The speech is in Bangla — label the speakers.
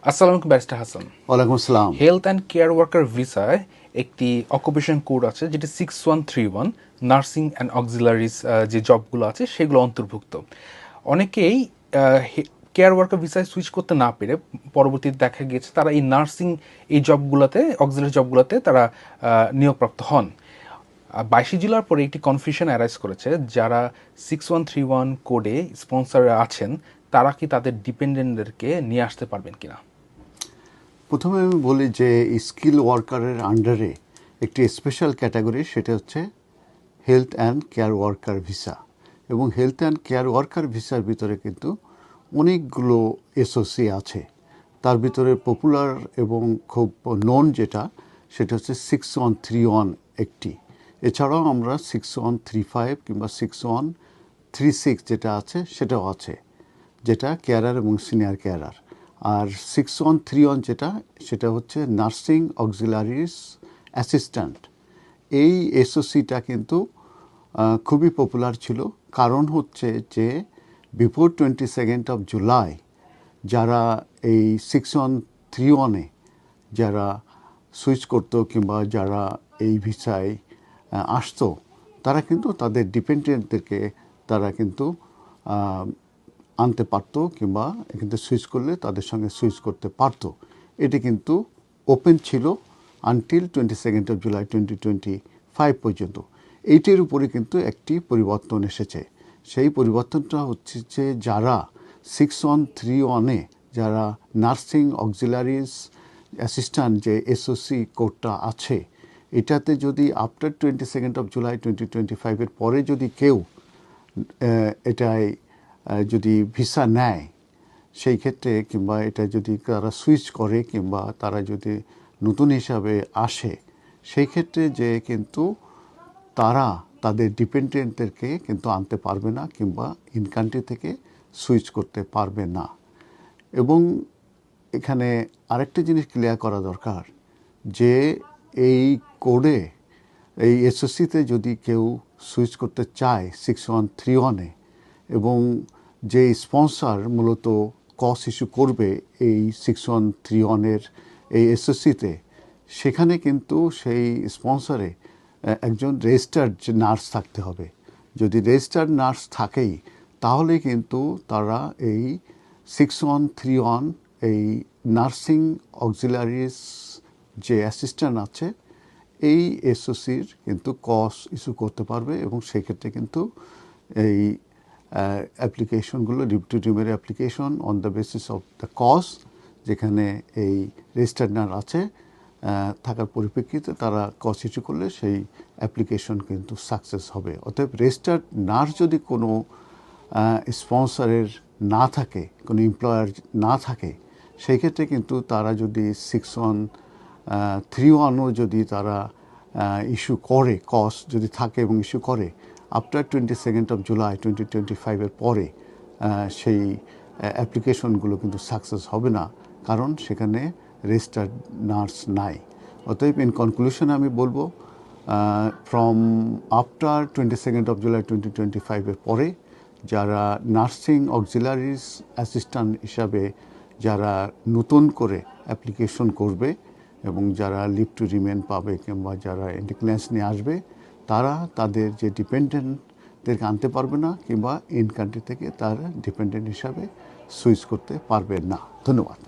Speaker 1: আসসালামু আলাইকুম ব্যারিস্টার হাসান।
Speaker 2: ওয়ালাইকুম আসসালাম।
Speaker 1: হেলথ অ্যান্ড কেয়ার ওয়ার্কার ভিসায় একটি অকুপেশন কোড আছে যেটি 6131 নার্সিং অ্যান্ড অক্সিলারিজ যে জবগুলো আছে সেগুলো অন্তর্ভুক্ত। অনেকেই কেয়ার ওয়ার্কার ভিসায় সুইচ করতে না পেরে পরবর্তীতে দেখা গিয়েছে তারা এই নার্সিং এই জবগুলোতে অক্সিলারি জবগুলোতে তারা নিয়োগপ্রাপ্ত হন। 22 জেলার পরে একটি কনফিউশন অ্যারাইজ করেছে, যারা 6131 কোডে স্পন্সর আছেন তারা কি তাদের ডিপেন্ডেন্টদেরকে নিয়ে আসতে পারবেন কিনা।
Speaker 2: প্রথমে আমি বলি যে স্কিল ওয়ার্কারের আন্ডারে একটি স্পেশাল ক্যাটাগরি, সেটা হচ্ছে health and care worker visa. এবং হেলথ অ্যান্ড কেয়ার ওয়ার্কার ভিসার ভিতরে কিন্তু অনেকগুলো এসওসি আছে। তার ভিতরে পপুলার এবং খুব নন যেটা, সেটা হচ্ছে 6131 একটি। এছাড়াও আমরা 6135 কিংবা 6136 যেটা আছে সেটাও আছে, যেটা কেয়ারার এবং সিনিয়র কেয়ারার। আর 6131 যেটা, সেটা হচ্ছে নার্সিং অক্সিলারিস অ্যাসিস্ট্যান্ট। এই এসওসিটা কিন্তু খুবই পপুলার ছিল। কারণ হচ্ছে যে বিফোর 22 জুলাই যারা এই 6131-এ যারা সুইচ করতো কিংবা যারা এই ভিসায় আসতো, তারা কিন্তু তাদের ডিপেন্ডেন্টদেরকে তারা কিন্তু আনতে পারতো কিংবা এখানে সুইচ করলে তাদের সঙ্গে সুইচ করতে পারতো। এটি কিন্তু ওপেন ছিল আনটিল 22 জুলাই 2025 পর্যন্ত। এইটির উপরে কিন্তু একটি পরিবর্তন এসেছে। সেই পরিবর্তনটা হচ্ছে যে যারা 6131-এ যারা নার্সিং অক্সিলারিজ অ্যাসিস্ট্যান্ট যে এসওসি কোডটা আছে, এটাতে যদি আফটার 22 জুলাই 2025-এর পরে যদি কেউ এটাই যদি ভিসা নেয়, সেই ক্ষেত্রে কিংবা এটা যদি তারা সুইচ করে কিংবা তারা যদি নতুন হিসাবে আসে, সেই ক্ষেত্রে যে কিন্তু তারা তাদের ডিপেন্ডেন্টদেরকে কিন্তু আনতে পারবে না কিংবা ইন কান্ট্রি থেকে সুইচ করতে পারবে না। এবং এখানে আরেকটা জিনিস ক্লিয়ার করা দরকার যে এই কোডে এই এসওসিতে যদি কেউ সুইচ করতে চায় 6131-এ, এবং যে স্পন্সর মূলত কস ইস্যু করবে এই 6131-এর এই এসওসিতে, সেখানে কিন্তু সেই স্পন্সরে একজন রেজিস্টার্ড নার্স থাকতে হবে। যদি রেজিস্টার্ড নার্স থাকেই, তাহলে কিন্তু তারা এই 6131 এই নার্সিং অক্সিলারিস যে অ্যাসিস্ট্যান্ট আছে এই এসওসির কিন্তু কস ইস্যু করতে পারবে। এবং সেক্ষেত্রে কিন্তু এই অ্যাপ্লিকেশনগুলো ডিপটিউমের application on the basis of the cause, যেখানে এই রেজিস্টার্ড নার্স আছে থাকার পরিপ্রেক্ষিতে তারা কস ইস্যু করলে সেই অ্যাপ্লিকেশন কিন্তু সাকসেস হবে। অতএব রেজিস্টার্ড নার্স যদি কোনো স্পন্সরের না থাকে, কোনো এমপ্লয়ার না থাকে, সেই ক্ষেত্রে কিন্তু তারা যদি 6131-ও যদি তারা ইস্যু করে, কস যদি থাকে এবং ইস্যু করে, আফটার 22 জুলাই 2025-এর পরে সেই অ্যাপ্লিকেশনগুলো কিন্তু সাকসেস হবে না, কারণ সেখানে রেজিস্টার্ড নার্স নাই। অতএব ইন কনক্লুশন আমি বলবো, ফ্রম আফটার 22 জুলাই 2025-এর পরে যারা নার্সিং অক্সিলারিজ অ্যাসিস্ট্যান্ট হিসাবে যারা নতুন করে অ্যাপ্লিকেশন করবে এবং যারা লিভ টু রিমেন পাবে কিংবা যারা ইন্ডিপেন্ডেন্স নিয়ে আসবে, তারা তাদের যে ডিপেন্ডেন্টদেরকে আনতে পারবে না কিংবা ইন কান্ট্রি থেকে তারা ডিপেন্ডেন্ট হিসাবে সুইচ করতে পারবে না। ধন্যবাদ।